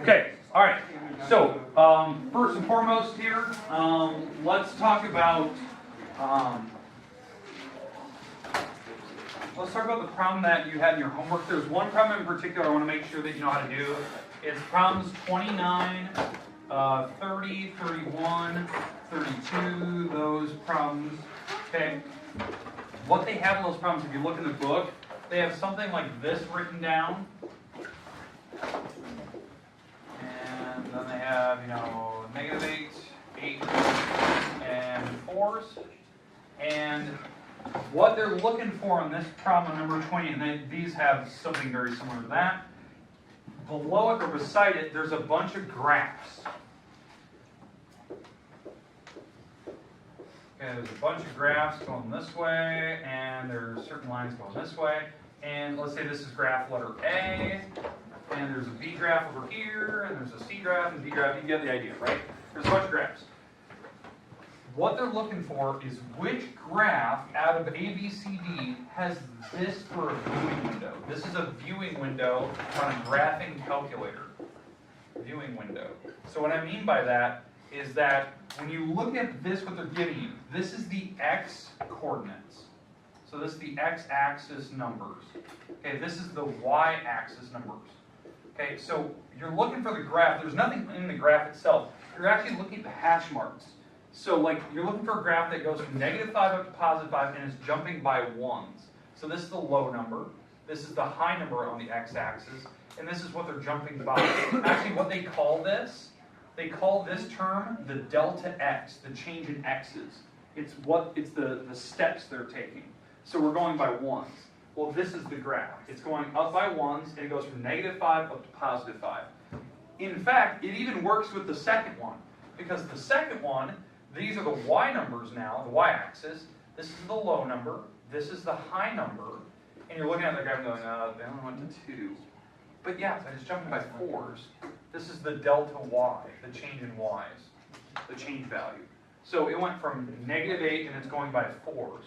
Okay, all right. So first and foremost here, let's talk about the problem that you had in your homework. There's one problem in particular I want to make sure that you know how to do. It's problems 29, 30, 31, 32, those problems. Okay. What they have in those problems, if you look in the book, they have something like this written down. And then they have, -8, 8, and 4s. And what they're looking for on this problem number 20, and these have something very similar to that. Below it or beside it, there's a bunch of graphs. Okay, there's a bunch of graphs going this way, and there's certain lines going this way. And let's say this is graph letter A, and there's a B graph over here, and there's a C graph and D graph. You get the idea, right? There's a bunch of graphs. What they're looking for is which graph out of A, B, C, D has this for a viewing window. This is a viewing window on a graphing calculator. Viewing window. So what I mean by that is that when you look at this, what they're giving you, this is the x coordinates. So this is the x-axis numbers. Okay, this is the y-axis numbers. Okay, so you're looking for the graph. There's nothing in the graph itself. You're actually looking at the hash marks. So like you're looking for a graph that goes from -5 up to +5 and is jumping by ones. So this is the low number. This is the high number on the x-axis. And this is what they're jumping by. Actually, what they call this term the delta x, the change in x's. It's the steps they're taking. So we're going by ones. Well, this is the graph. It's going up by ones, and it goes from -5 up to +5. In fact, it even works with the second one, because the second one, these are the y numbers now, the y-axis. This is the low number. This is the high number. And you're looking at the graph and going, they only went to 2. But yeah, so it's jumping by 4s. This is the delta y, the change in y's, the change value. So it went from -8 and it's going by 4s.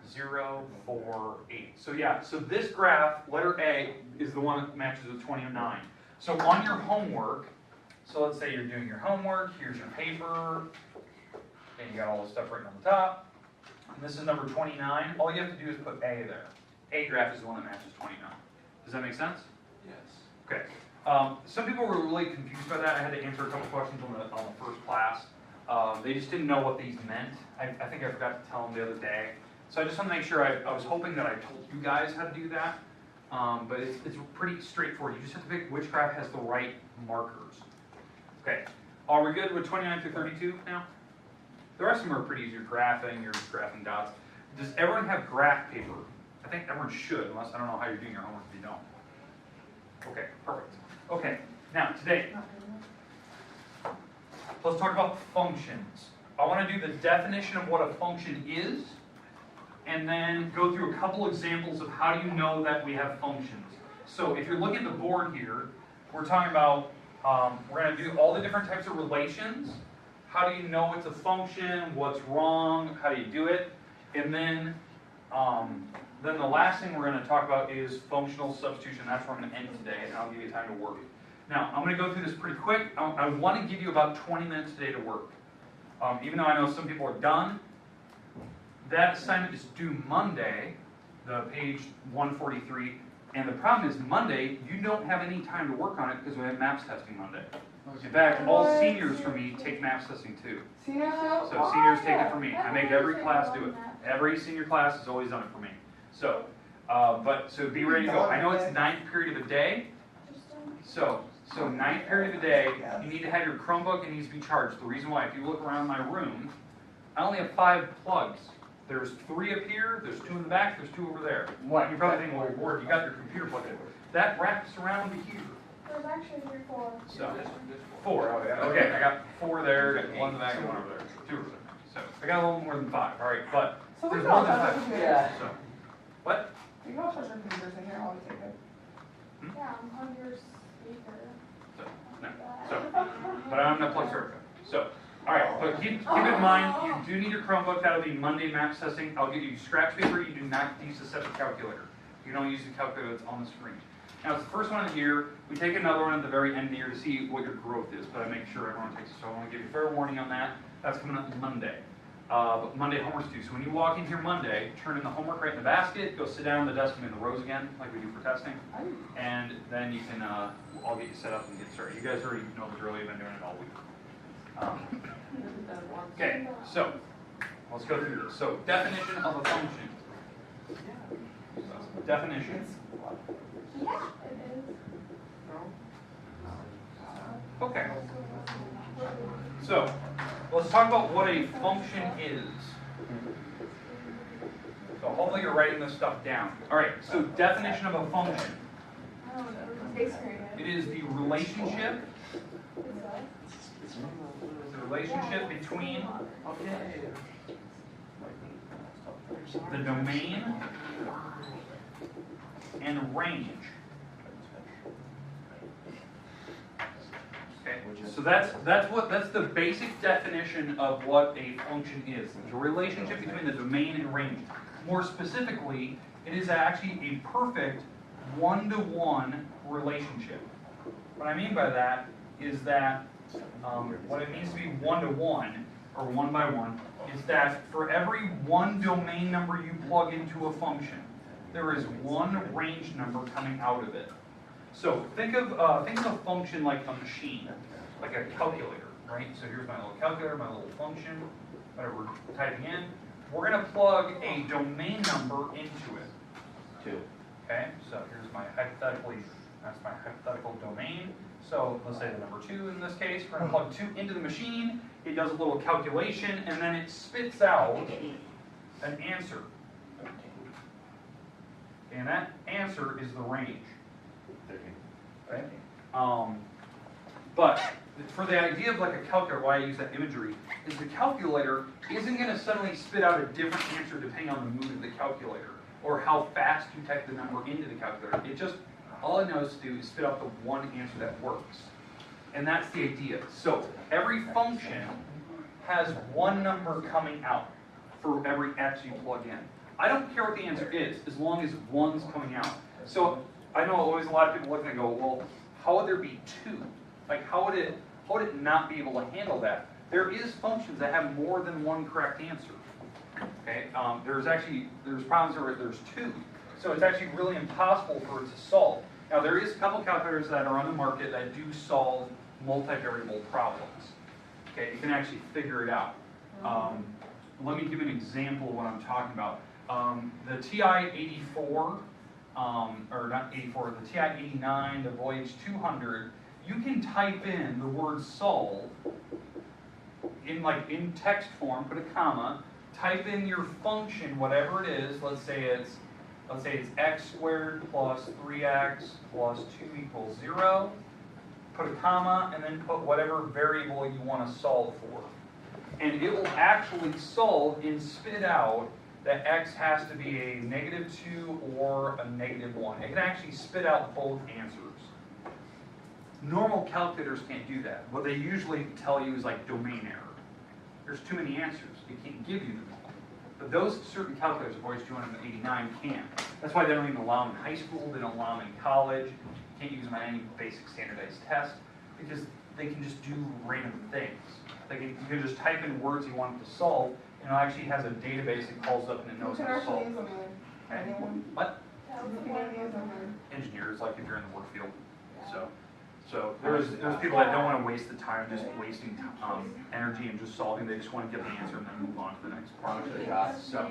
0, 4, 8. So yeah, so this graph, letter A, is the one that matches with 29. So on your homework, so let's say you're doing your homework, here's your paper, and you got all the stuff written on the top. And this is number 29. All you have to do is put A there. A graph is the one that matches 29. Does that make sense? Yes. Okay. Some people were really confused by that. I had to answer a couple questions on the first class. They just didn't know what these meant. I think I forgot to tell them the other day. So I just want to make sure, I was hoping that I told you guys how to do that. But it's pretty straightforward. You just have to pick which graph has the right markers. Okay. Are we good with 29 through 32 now? The rest of them are pretty easy. You're graphing dots. Does everyone have graph paper? I think everyone should, unless I don't know how you're doing your homework if you don't. Okay, perfect. Okay, now today, let's talk about functions. I want to do the definition of what a function is, and then go through a couple examples of how do you know that we have functions. So if you're looking at the board here, we're talking about, we're going to do all the different types of relations. How do you know it's a function? What's wrong? How do you do it? And then the last thing we're going to talk about is functional substitution. That's where I'm going to end today, and I'll give you time to work. Now, I'm going to go through this pretty quick. I want to give you about 20 minutes today to work. Even though I know some people are done, that assignment is due Monday, the page 143. And the problem is Monday, you don't have any time to work on it because we have maps testing Monday. In fact, all seniors for me take maps testing too. So seniors take it for me. I make every class do it. Every senior class has always done it for me. So, so be ready to go. I know it's 9th period of the day. So 9th period of the day, you need to have your Chromebook. It needs to be charged. The reason why, if you look around my room, I only have 5 plugs. There's 3 up here, there's 2 in the back, there's 2 over there. What? You're probably thinking, well, you're bored. You got your computer plugged in. That wraps around here. There's actually 3, 4. So 4. Oh, yeah. Okay, I got 4 there, 1 in the back, and 1 over there. 2 over there. So I got a little more than 5. All right, but So there's we more don't than have 5. computers. Yeah. So what? You can also put your computers in here, always take it. Yeah, I'm on your speaker. So no. So, but I'm gonna plug Erica. So. All right, but keep in mind, you do need your Chromebook. That'll be Monday maps testing. I'll give you scratch paper. You do not use a separate calculator. You don't use the calculator that's on the screen. Now it's the first one here. We take another one at the very end here to see what your growth is, but I make sure everyone takes it. So I want to give you fair warning on that. That's coming up Monday. But Monday homework's due. So when you walk in here Monday, turn in the homework right in the basket, go sit down at the desk in the rows again, like we do for testing. And then you can, I'll get you set up and get started. You guys already know the drill. You've been doing it all week. Okay, so let's go through this. So definition of a function. So, definition. Yeah, it is. Okay. So let's talk about what a function is. So hopefully you're writing this stuff down. All right. So definition of a function. It is the relationship. The relationship between the domain and range. Okay, so that's the basic definition of what a function is. There's a relationship between the domain and range. More specifically, it is actually a perfect one-to-one relationship. What I mean by that is that what it means to be one-to-one, or one-by-one, is that for every one domain number you plug into a function, there is one range number coming out of it. So think of a function like a machine, like a calculator, right? So here's my little calculator, my little function, whatever we're typing in. We're going to plug a domain number into it. 2. Okay, so here's my that's my hypothetical domain. So let's say the number 2 in this case. We're going to plug 2 into the machine. It does a little calculation, and then it spits out an answer. And that answer is the range. Okay? But for the idea of like a calculator, why I use that imagery, is the calculator isn't going to suddenly spit out a different answer depending on the mood of the calculator, or how fast you type the number into the calculator. It just, all it knows to do is spit out the one answer that works. And that's the idea. So every function has one number coming out for every x you plug in. I don't care what the answer is, as long as one's coming out. So I know always a lot of people look and go, well, how would there be 2? Like, how would it not be able to handle that? There is functions that have more than one correct answer. Okay, there's problems where there's 2. So it's actually really impossible for it to solve. Now there is a couple calculators that are on the market that do solve multivariable problems. Okay, you can actually figure it out. Let me give you an example of what I'm talking about. The TI-84, or not 84, the TI-89, the Voyage 200, you can type in the word solve in text form, put a comma, type in your function, whatever it is. Let's say it's x squared plus 3x plus 2 equals 0. Put a comma and then put whatever variable you want to solve for. And it will actually solve and spit out that x has to be a -2 or a -1. It can actually spit out both answers. Normal calculators can't do that. What they usually tell you is like domain error. There's too many answers. It can't give you them all. But those certain calculators, Voyage 289, can. That's why they don't even allow them in high school. They don't allow them in college. You can't use them on any basic standardized test because they can just do random things. You can just type in words you want it to solve, and it actually has a database that calls up and it knows how to solve. What? Engineers, like if you're in the work field. So there's people that don't want to waste the time just wasting energy and just solving. They just want to get the answer and then move on to the next part. So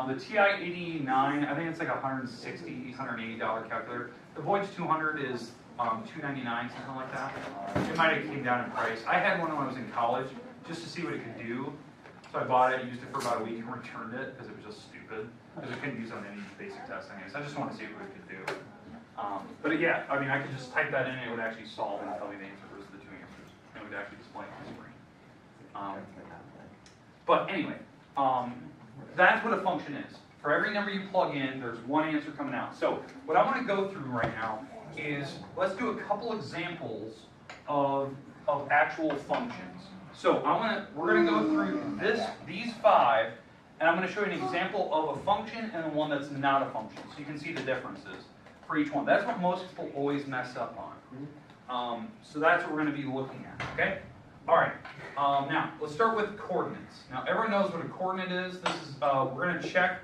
the TI-89, I think it's like $160, $180 calculator. The Voyage 200 is $299, something like that. It might have came down in price. I had one when I was in college just to see what it could do. So I bought it, used it for about a week, and returned it because it was just stupid. Because it couldn't use it on any basic test anyways. I just want to see what it could do. But yeah, I mean, I could just type that in and it would actually solve and tell me the answer versus the 2 answers. And it would actually display on the screen. But anyway, that's what a function is. For every number you plug in, there's one answer coming out. So what I want to go through right now is, let's do a couple examples of actual functions. So we're going to go through these 5, and I'm going to show you an example of a function and one that's not a function, so you can see the differences. for each one. That's what most people always mess up on. So that's what we're going to be looking at, okay? All right, now let's start with coordinates. Now everyone knows what a coordinate is. This is, we're going to check,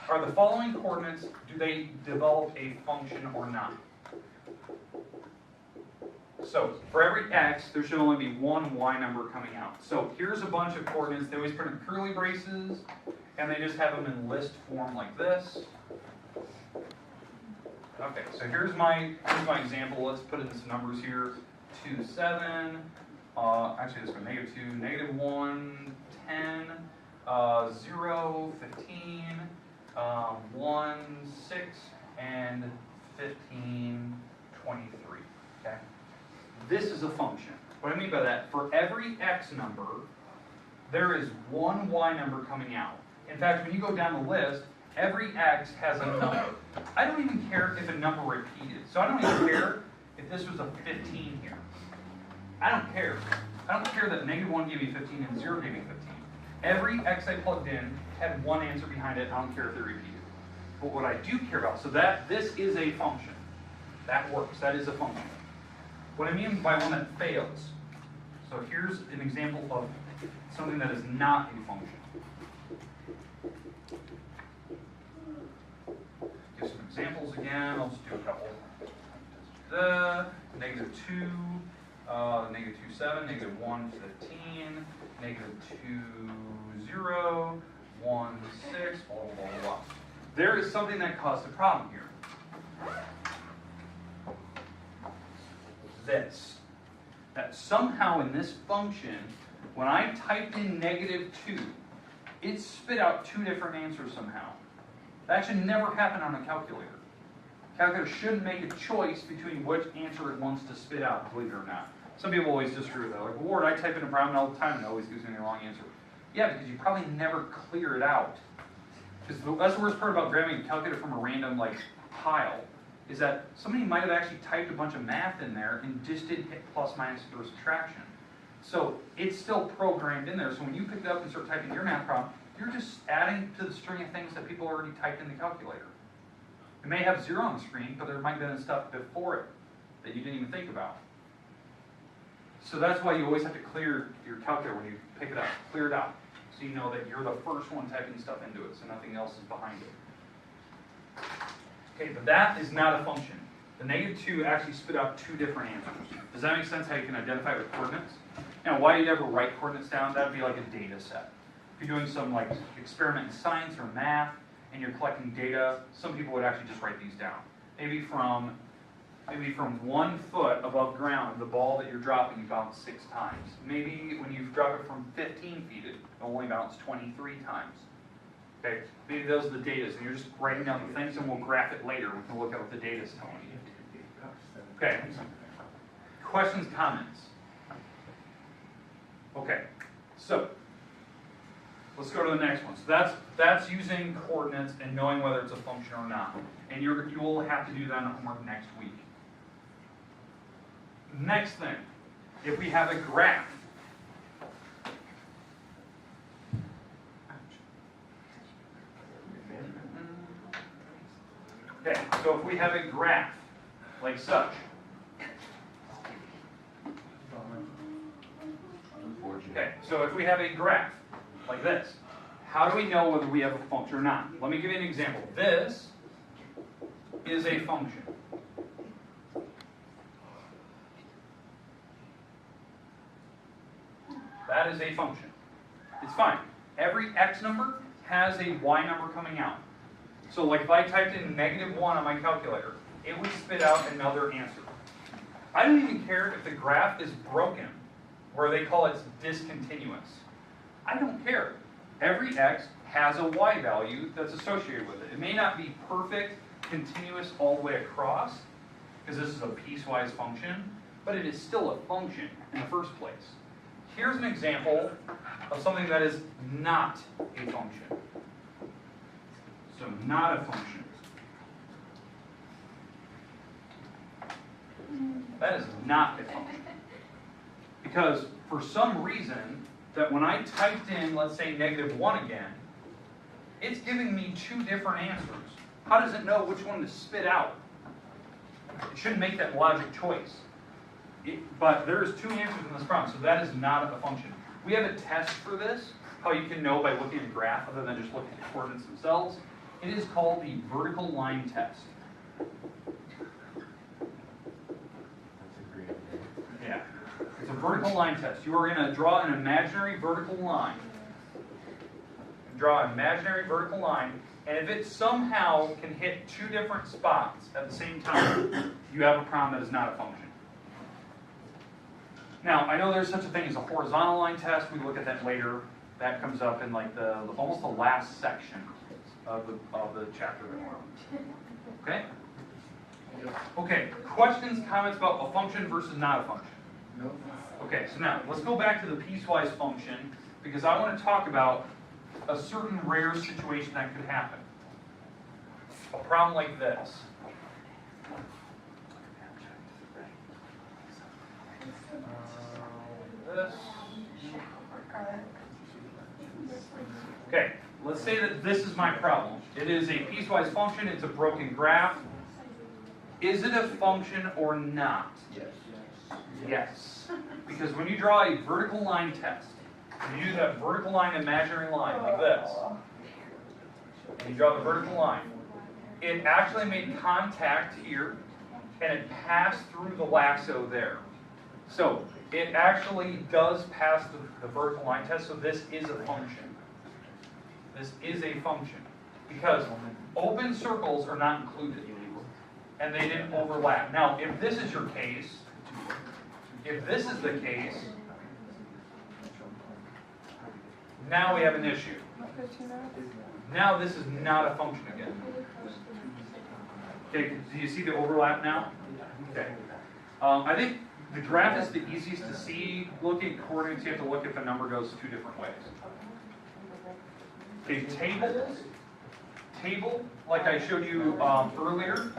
are the following coordinates, do they develop a function or not? So for every x, there should only be one y number coming out. So here's a bunch of coordinates. They always put in curly braces, and they just have them in list form like this. Okay, so here's my example. Let's put in some numbers here. 2, 7, actually let's go -2, -1, 10, 0, 15, 1, 6, and 15, 23, okay? This is a function. What I mean by that, for every x number, there is one y number coming out. In fact, when you go down the list, every x has a number. I don't even care if a number repeated. So I don't even care if this was a 15 here. I don't care. I don't care that -1 gave me 15 and 0 gave me 15. Every x I plugged in had one answer behind it. I don't care if they repeated. But what I do care about, so that this is a function. That works. That is a function. What I mean by one that fails. So here's an example of something that is not a function. Give some examples again. I'll just do a couple. -2, -2, 7, -1, 15, -2, 0, 1, 6, blah, blah, blah, blah. There is something that caused a problem here. This. That somehow in this function, when I typed in -2, it spit out two different answers somehow. That should never happen on a calculator. Calculator shouldn't make a choice between which answer it wants to spit out, believe it or not. Some people always disagree with that. Like, Ward, I type in a problem all the time and it always gives me the wrong answer. Yeah, because you probably never clear it out. Because that's the worst part about grabbing a calculator from a random pile, is that somebody might have actually typed a bunch of math in there and just didn't hit plus, minus, or subtraction. So it's still programmed in there. So when you pick it up and start typing your math problem, you're just adding to the string of things that people already typed in the calculator. It may have 0 on the screen, but there might have been stuff before it that you didn't even think about. So that's why you always have to clear your calculator when you pick it up. Clear it out, so you know that you're the first one typing stuff into it, so nothing else is behind it. Okay, but that is not a function. The -2 actually spit out two different answers. Does that make sense how you can identify it with coordinates? Now, why do you never write coordinates down? That would be like a data set. If you're doing some experiment in science or math and you're collecting data, some people would actually just write these down. Maybe from 1 foot above ground, the ball that you're dropping, you bounce 6 times. Maybe when you drop it from 15 feet, it only bounced 23 times. Okay, maybe those are the data, and you're just writing down the things, and we'll graph it later. We can look at what the data is telling you. Okay, questions, comments? Okay, so let's go to the next one. So that's using coordinates and knowing whether it's a function or not. And you will have to do that on homework next week. Next thing, if we have a graph. Okay, so if we have a graph like such. Okay, so if we have a graph like this, how do we know whether we have a function or not? Let me give you an example. This is a function. That is a function. It's fine. Every x number has a y number coming out. So if I typed in -1 on my calculator, it would spit out another answer. I don't even care if the graph is broken, where they call it discontinuous. I don't care. Every x has a y value that's associated with it. It may not be perfect, continuous all the way across, because this is a piecewise function, but it is still a function in the first place. Here's an example of something that is not a function. So not a function. That is not a function. Because for some reason, that when I typed in, let's say, -1 again, it's giving me two different answers. How does it know which one to spit out? It shouldn't make that logic choice. But there's two answers in this problem, so that is not a function. We have a test for this, how you can know by looking at a graph other than just looking at the coordinates themselves. It is called the vertical line test. Yeah, it's a vertical line test. You are going to draw an imaginary vertical line. Draw an imaginary vertical line, and if it somehow can hit two different spots at the same time, you have a problem that is not a function. Now, I know there's such a thing as a horizontal line test. We look at that later. That comes up in like the almost the last section of the chapter that we're on. Okay? Okay, questions, comments about a function versus not a function? No. Okay, so now let's go back to the piecewise function because I want to talk about a certain rare situation that could happen. A problem like this. This. Okay, let's say that this is my problem. It is a piecewise function, it's a broken graph. Is it a function or not? Yes. Yes. Because when you draw a vertical line test, you use that vertical line, imaginary line, like this. And you draw the vertical line. It actually made contact here, and it passed through the lasso there. So, it actually does pass the vertical line test, so this is a function. This is a function. Because open circles are not included. And they didn't overlap. Now, if this is your case, if this is the case, now we have an issue. Now this is not a function again. Okay, do you see the overlap now? Okay. I think the graph is the easiest to see. Looking at coordinates, you have to look if a number goes two different ways. Okay, table, like I showed you earlier.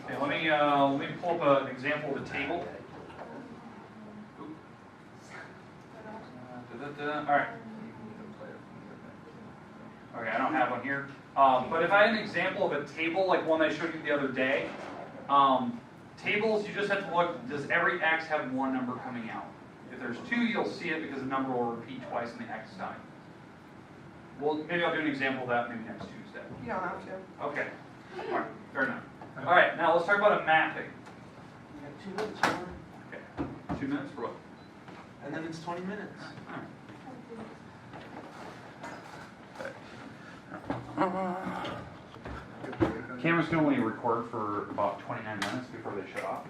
Okay, let me pull up an example of a table. All right. Okay, I don't have one here. But if I had an example of a table like one I showed you the other day, tables, you just have to look, does every x have one number coming out? If there's two, you'll see it because the number will repeat twice in the x time. Well, maybe I'll do an example of that maybe next Tuesday. You don't have to. Okay. All right, fair enough. All right, now let's talk about a mapping. You got 2 minutes, Warren. Okay, 2 minutes for what? And then it's 20 minutes. All right. Cameras can only record for about 29 minutes before they shut off,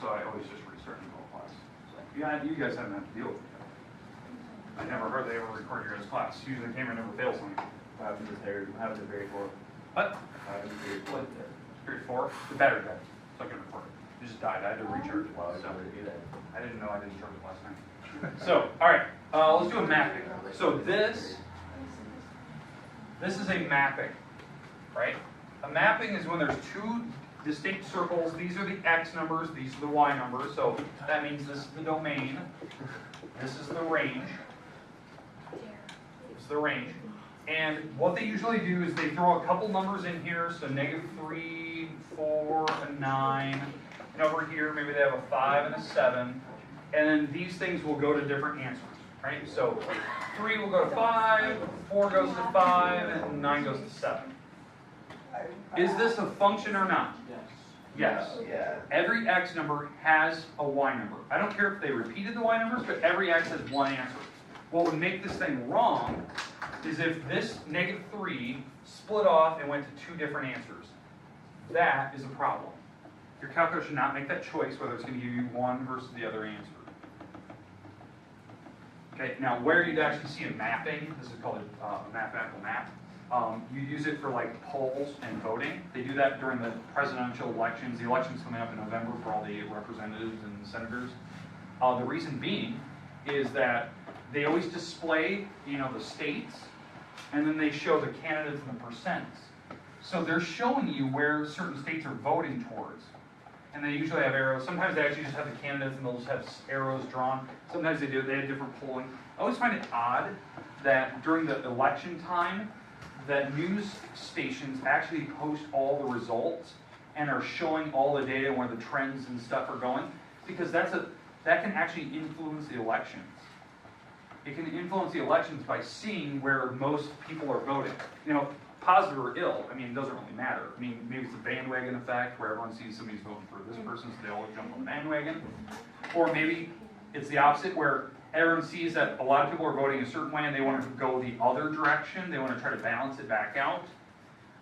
so I always just restart the whole class. So, yeah, you guys haven't had to deal with it. I never heard they ever record your guys' class. Usually the camera never fails on you. What happened to grade 4? What? What happened to grade 4? Grade 4? The battery died, so I couldn't record it. It just died. I had to recharge it. Wow, I So, didn't do that. I didn't know I didn't charge it last night. So, all right, let's do a mapping. So this is a mapping, right? A mapping is when there's two distinct circles. These are the x numbers, these are the y numbers. So that means this is the domain. This is the range. This is the range. And what they usually do is they throw a couple numbers in here. So -3, 4, and 9. And over here, maybe they have a 5 and a 7. And then these things will go to different answers, right? So 3 will go to 5, 4 goes to 5, and 9 goes to 7. Is this a function or not? Yes. Yeah. Every x number has a y number. I don't care if they repeated the y numbers, but every x has one answer. What would make this thing wrong is if this -3 split off and went to two different answers. That is a problem. Your calculator should not make that choice whether it's going to give you one versus the other answer. Okay, now where you'd actually see a mapping, this is called a mathematical map. You use it for like polls and voting. They do that during the presidential elections. The election's coming up in November for all the representatives and senators. The reason being is that they always display, the states, and then they show the candidates and the percents. So they're showing you where certain states are voting towards. And they usually have arrows. Sometimes they actually just have the candidates and they'll just have arrows drawn. Sometimes they have different polling. I always find it odd that during the election time, that news stations actually post all the results and are showing all the data where the trends and stuff are going, because that can actually influence the elections. It can influence the elections by seeing where most people are voting. You know, positive or ill, I mean, it doesn't really matter. I mean, maybe it's the bandwagon effect where everyone sees somebody's voting for this person, so they all jump on the bandwagon. Or maybe it's the opposite, where everyone sees that a lot of people are voting a certain way and they want to go the other direction. They want to try to balance it back out.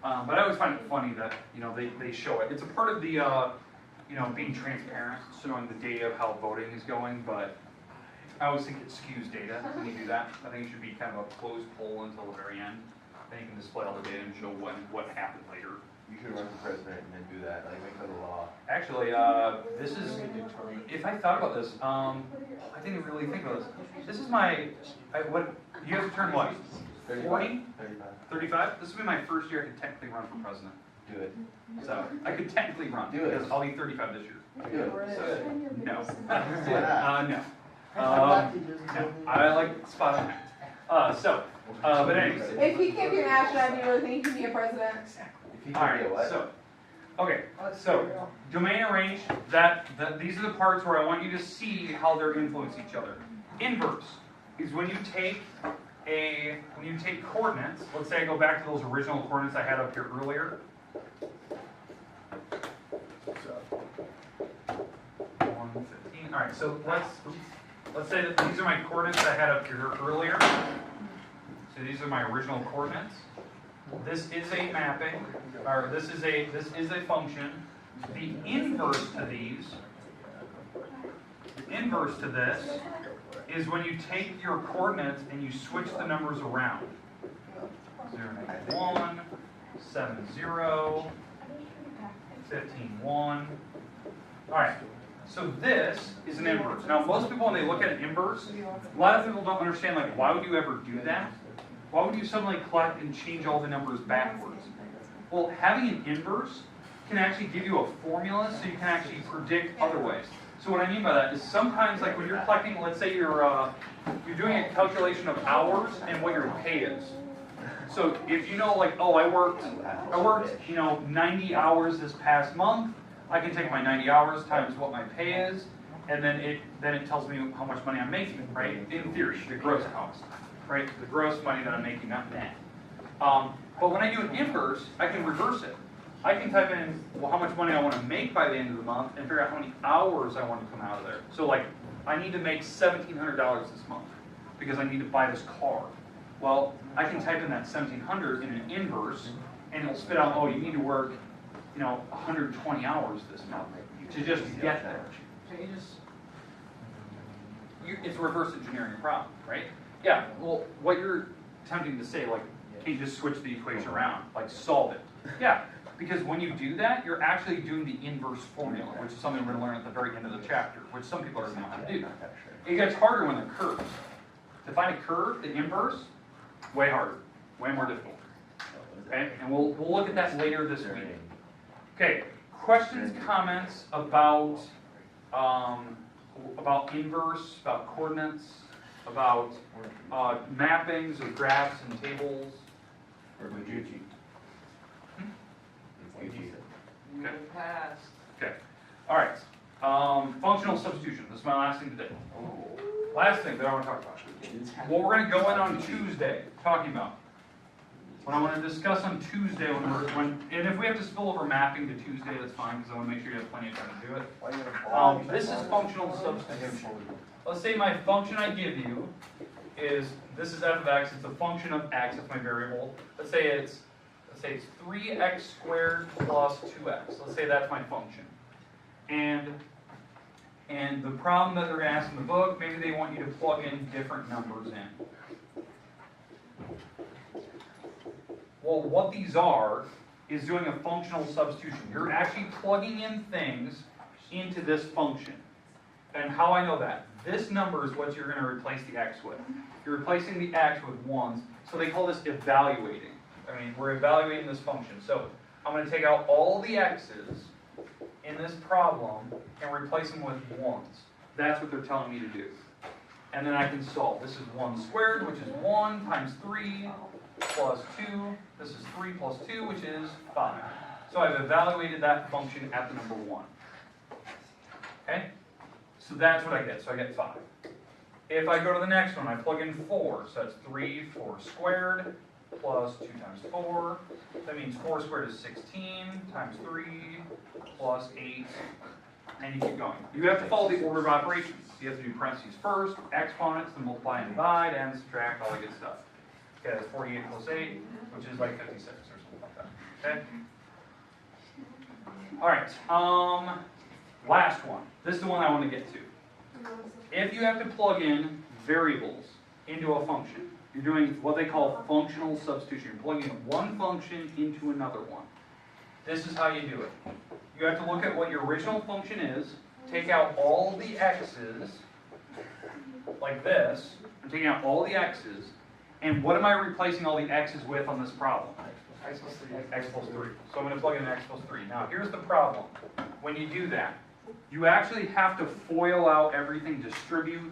But I always find it funny that, you know, they show it. It's a part of the, you know, being transparent, so knowing the data of how voting is going, but I always think it skews data when you do that. I think it should be kind of a closed poll until the very end. Then you can display all the data and show what happened later. You should run for president and then do that, like make that a law. Actually, this is, if I thought about this, I didn't really think about this. This is my, what, you have to turn what? 40? 35. 35? This will be my first year I could technically run for president. Do it. So, I could technically run, Do it. because I'll be 35 this year. Do it. So, no. Why not? No. No. I like spot on that. But anyways. If he can't be an astronaut, do you really think he can be a president? If you All can be a right, what? so, okay, so, domain and range, these are the parts where I want you to see how they're influence each other. Inverse is when you take coordinates, let's say I go back to those original coordinates I had up here earlier. 115, all right, so let's say that these are my coordinates I had up here earlier. So these are my original coordinates. This is a mapping, or this is a function. The inverse to this is when you take your coordinates and you switch the numbers around. 0, -1, 7, 0, 15, 1. All right. So this is an inverse. Now, most people, when they look at an inverse, a lot of people don't understand, like, why would you ever do that? Why would you suddenly collect and change all the numbers backwards? Well, having an inverse can actually give you a formula so you can actually predict other ways. So what I mean by that is sometimes, like when you're collecting, let's say you're doing a calculation of hours and what your pay is. So if you know, like, oh, I worked, 90 hours this past month, I can take my 90 hours times what my pay is, and then it tells me how much money I'm making, right? In theory, the gross cost, right? The gross money that I'm making, not net. But when I do an inverse, I can reverse it. I can type in how much money I want to make by the end of the month and figure out how many hours I want to come out of there. So like, I need to make $1,700 this month because I need to buy this car. Well, I can type in that $1,700 in an inverse, and it'll spit out, oh, you need to work, 120 hours this month to just get there. So it's reverse engineering a problem, right? Yeah, well, what you're attempting to say, like, can you just switch the equation around, like solve it? Yeah, because when you do that, you're actually doing the inverse formula, which is something we're going to learn at the very end of the chapter, which some people are going to know how to do. It gets harder when they're curves. To find a curve, the inverse, way harder, way more difficult. Okay, and we'll look at that later this week. Okay, questions, comments about inverse, about coordinates, about mappings of graphs and tables. Or Gucci. Gucci. Okay. Okay. All right. Functional substitution. This is my last thing today. Last thing that I want to talk about. What we're going to go in on Tuesday talking about. What I want to discuss on Tuesday and if we have to spill over mapping to Tuesday, that's fine because I want to make sure you have plenty of time to do it. This is functional substitution. Let's say my function I give you is, this is f of x, it's a function of x, that's my variable. Let's say it's 3x squared plus 2x. Let's say that's my function. And the problem that they're going to ask in the book, maybe they want you to plug in different numbers in. Well, what these are is doing a functional substitution. You're actually plugging in things into this function. And how I know that? This number is what you're going to replace the x with. You're replacing the x with 1s, so they call this evaluating. I mean, we're evaluating this function. So I'm going to take out all the x's in this problem and replace them with 1s. That's what they're telling me to do. And then I can solve. This is 1 squared, which is 1 times 3 plus 2. This is 3 plus 2, which is 5. So I've evaluated that function at the number 1. Okay? So that's what I get. So I get 5. If I go to the next one, I plug in 4. So that's 3, 4 squared, plus 2 times 4. That means 4 squared is 16, times 3, plus 8, and you keep going. You have to follow the order of operations. You have to do parentheses first, exponents, then multiply and divide, and subtract, all that good stuff. Okay, that's 48 plus 8, which is like 56 or something like that. Okay? Alright, last one. This is the one I want to get to. If you have to plug in variables into a function, you're doing what they call functional substitution. You're plugging one function into another one. This is how you do it. You have to look at what your original function is, take out all the x's, like this. I'm taking out all the x's, and what am I replacing all the x's with on this problem? X plus 3. X plus 3. So I'm going to plug in x plus 3. Now, here's the problem. When you do that, you actually have to FOIL out everything, distribute.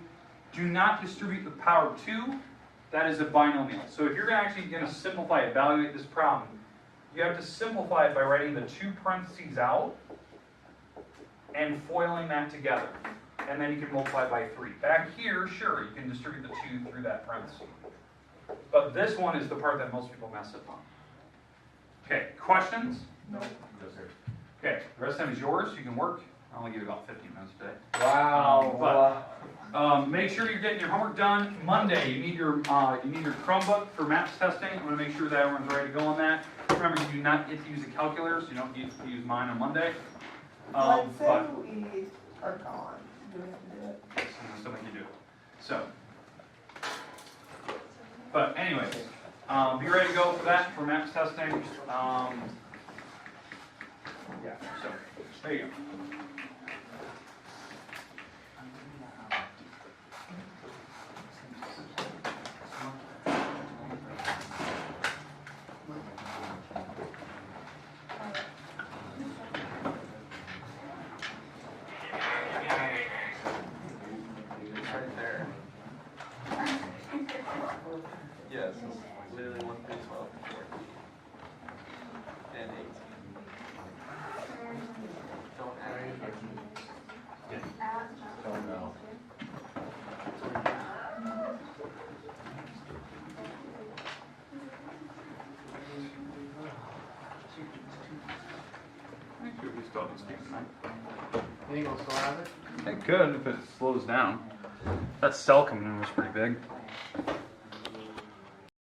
Do not distribute the power 2. That is a binomial. So if you're actually going to simplify, evaluate this problem, you have to simplify it by writing the 2 parentheses out and foiling that together. And then you can multiply by 3. Back here, sure, you can distribute the 2 through that parenthesis. But this one is the part that most people mess up on. Okay, questions? No. No, sir. Okay, the rest of the time is yours. You can work. I'll only give you about 15 minutes today. Wow. Make sure you're getting your homework done. Monday, you need your Chromebook for maps testing. I'm going to make sure that everyone's ready to go on that. Remember, you do not get to use a calculator, so you don't get to use mine on Monday. Let's say But we are gone. Do we have to do it? this is something you do. So, but anyways, be ready to go for that, for maps testing. Yeah, so there you go. It's right there. Yes, it's literally 1 through 12. And 18. Don't add anything. Don't know. Anything else go out of it? It could if it slows down. That cell coming in was pretty big.